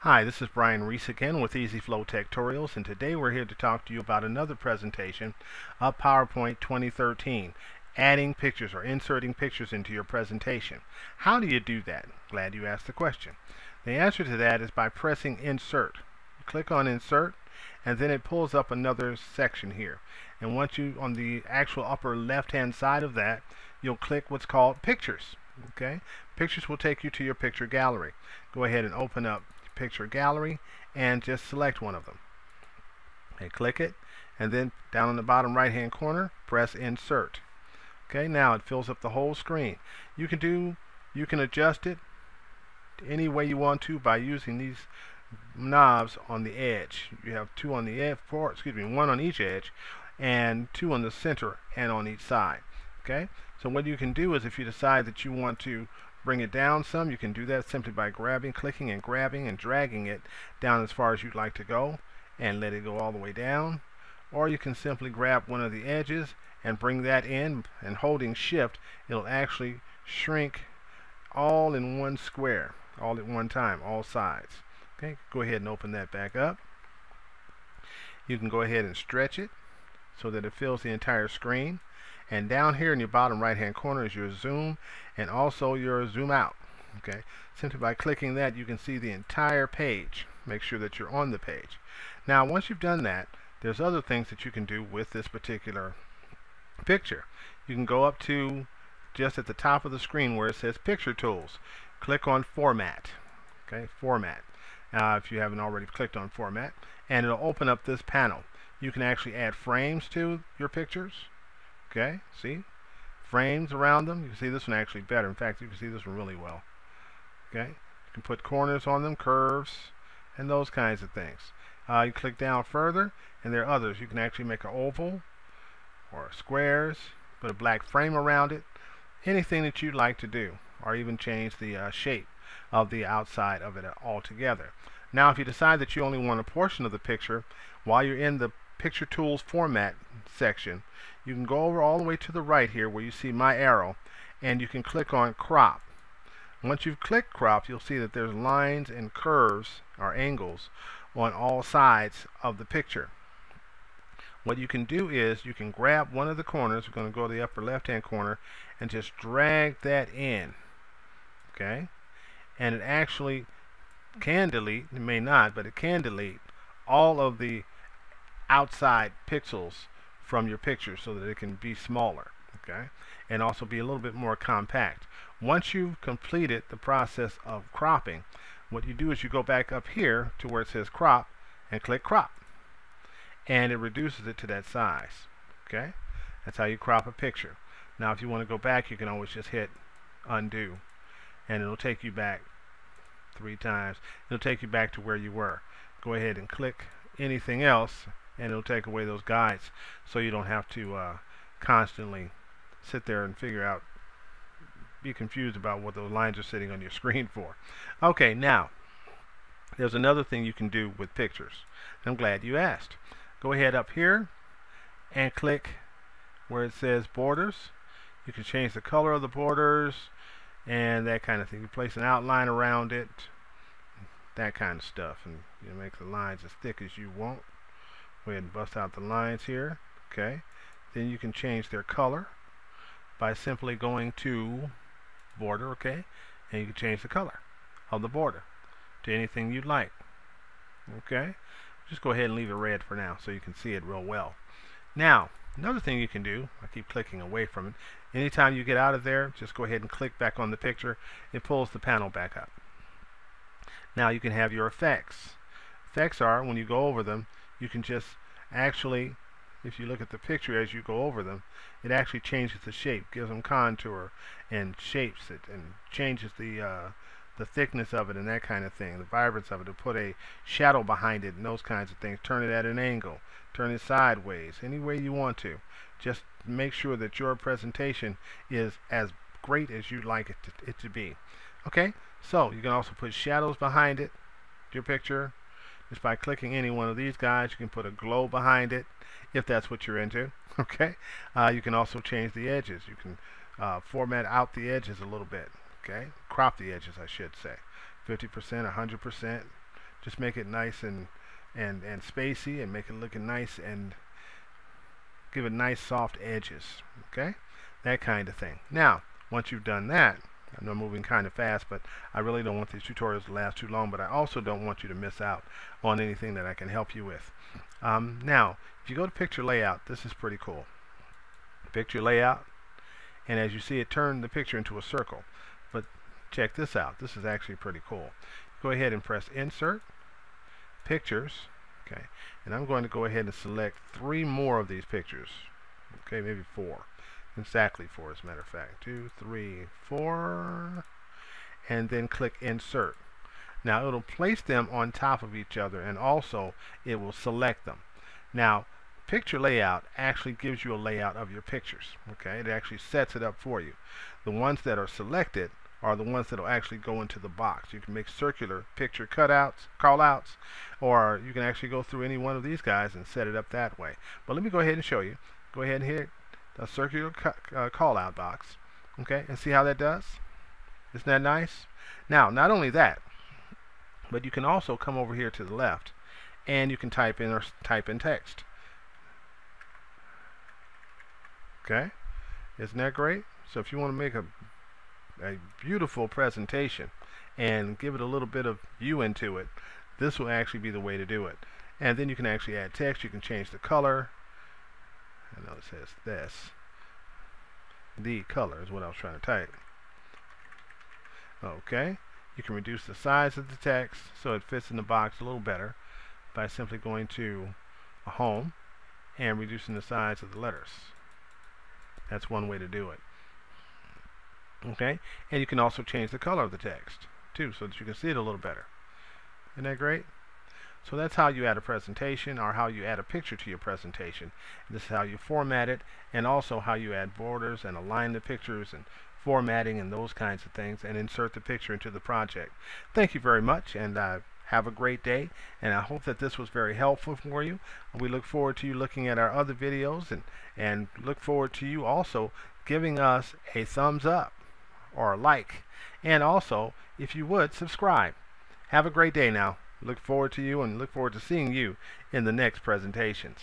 Hi, this is Brian Reese again with Easy Flow Tutorials, and today we're here to talk to you about another presentation of PowerPoint 2013, adding pictures or inserting pictures into your presentation. How do you do that? Glad you asked the question. The answer to that is by pressing Insert. You click on Insert, and then it pulls up another section here. And once you, on the actual upper left-hand side of that, you'll click what's called Pictures. Okay? Pictures will take you to your picture gallery. Go ahead and open up Picture Gallery and just select one of them and click it, and then down in the bottom right hand corner press Insert. Okay, now it fills up the whole screen. You can adjust it any way you want to by using these knobs on the edge. You have two on the edge, one on each edge and two on the center and on each side. Okay, so what you can do is, if you decide that you want to bring it down some, you can do that simply by clicking and grabbing and dragging it down as far as you'd like to go and let it go all the way down. Or you can simply grab one of the edges and bring that in, and holding Shift, it'll actually shrink all in one square, all at one time, all sides. Okay, go ahead and open that back up. You can go ahead and stretch it so that it fills the entire screen. And down here in your bottom right hand corner is your zoom and also your zoom out. Okay, simply by clicking that, you can see the entire page. Make sure that you're on the page. Now once you've done that, there's other things that you can do with this particular picture. You can go up to just at the top of the screen where it says Picture Tools. Click on Format. Okay, Format. If you haven't already clicked on Format, and it'll open up this panel. You can actually add frames to your pictures. Okay, see? Frames around them. You can see this one actually better. In fact, you can see this one really well. Okay? You can put corners on them, curves, and those kinds of things. You click down further, and there are others. You can actually make an oval or squares, put a black frame around it, anything that you'd like to do, or even change the shape of the outside of it altogether. Now, if you decide that you only want a portion of the picture, while you're in the Picture Tools Format section, you can go over all the way to the right here where you see my arrow, and you can click on Crop. Once you've clicked Crop, you'll see that there's lines and curves or angles on all sides of the picture. What you can do is you can grab one of the corners. We're going to go to the upper left hand corner and just drag that in. Okay, and it actually can delete, it may not, but it can delete all of the outside pixels from your picture so that it can be smaller, okay, and also be a little bit more compact. Once you've completed the process of cropping, what you do is you go back up here to where it says Crop and click Crop, and it reduces it to that size. Okay, that's how you crop a picture. Now if you want to go back, you can always just hit Undo, and it'll take you back 3 times. It'll take you back to where you were. Go ahead and click anything else, and it'll take away those guides, so you don't have to constantly sit there and be confused about what those lines are sitting on your screen for. Okay, now there's another thing you can do with pictures. I'm glad you asked. Go ahead up here and click where it says Borders. You can change the color of the borders and that kind of thing. You place an outline around it, that kind of stuff, and you make the lines as thick as you want. Go ahead and bust out the lines here. Okay, then you can change their color by simply going to Border. Okay, and you can change the color of the border to anything you'd like. Okay, just go ahead and leave it red for now so you can see it real well. Now another thing you can do, I keep clicking away from it, anytime you get out of there, just go ahead and click back on the picture. It pulls the panel back up. Now you can have your effects. Effects are, when you go over them, you can just actually, if you look at the picture as you go over them, it actually changes the shape, gives them contour, and shapes it, and changes the thickness of it and that kind of thing, the vibrance of it, to put a shadow behind it and those kinds of things. Turn it at an angle, turn it sideways, any way you want to. Just make sure that your presentation is as great as you'd like it to be. Okay, so you can also put shadows behind it, your picture. Just by clicking any one of these guys, you can put a glow behind it if that's what you're into. Okay, you can also change the edges. You can format out the edges a little bit. Okay, crop the edges, I should say, 50%, 100%. Just make it nice and spacey, and make it looking nice, and give it nice soft edges. Okay, that kind of thing. Now, once you've done that, I know I'm moving kind of fast, but I really don't want these tutorials to last too long, but I also don't want you to miss out on anything that I can help you with. Now, if you go to picture layout, this is pretty cool. Picture layout, and as you see, it turned the picture into a circle. But check this out. This is actually pretty cool. Go ahead and press Insert, Pictures, okay, and I'm going to go ahead and select 3 more of these pictures. Okay, maybe 4. Exactly 4, as a matter of fact. 2, 3, 4, and then click Insert. Now it'll place them on top of each other, and also it will select them. Now, picture layout actually gives you a layout of your pictures. Okay, it actually sets it up for you. The ones that are selected are the ones that will actually go into the box. You can make circular picture cutouts, callouts, or you can actually go through any one of these guys and set it up that way. But let me go ahead and show you. Go ahead and hit a circular callout box, okay, and see how that does. Isn't that nice? Now, not only that, but you can also come over here to the left, and you can type in text. Okay, isn't that great? So if you want to make a beautiful presentation and give it a little bit of you into it, this will actually be the way to do it. And then you can actually add text. You can change the color. I know it says this. The color is what I was trying to type. Okay, you can reduce the size of the text so it fits in the box a little better by simply going to Home and reducing the size of the letters. That's one way to do it. Okay, and you can also change the color of the text too, so that you can see it a little better. Isn't that great? So that's how you add a presentation, or how you add a picture to your presentation. This is how you format it, and also how you add borders and align the pictures and formatting and those kinds of things, and insert the picture into the project. Thank you very much, and have a great day, and I hope that this was very helpful for you. We look forward to you looking at our other videos, and look forward to you also giving us a thumbs up or a like, and also, if you would, subscribe. Have a great day now. Look forward to you, and look forward to seeing you in the next presentations.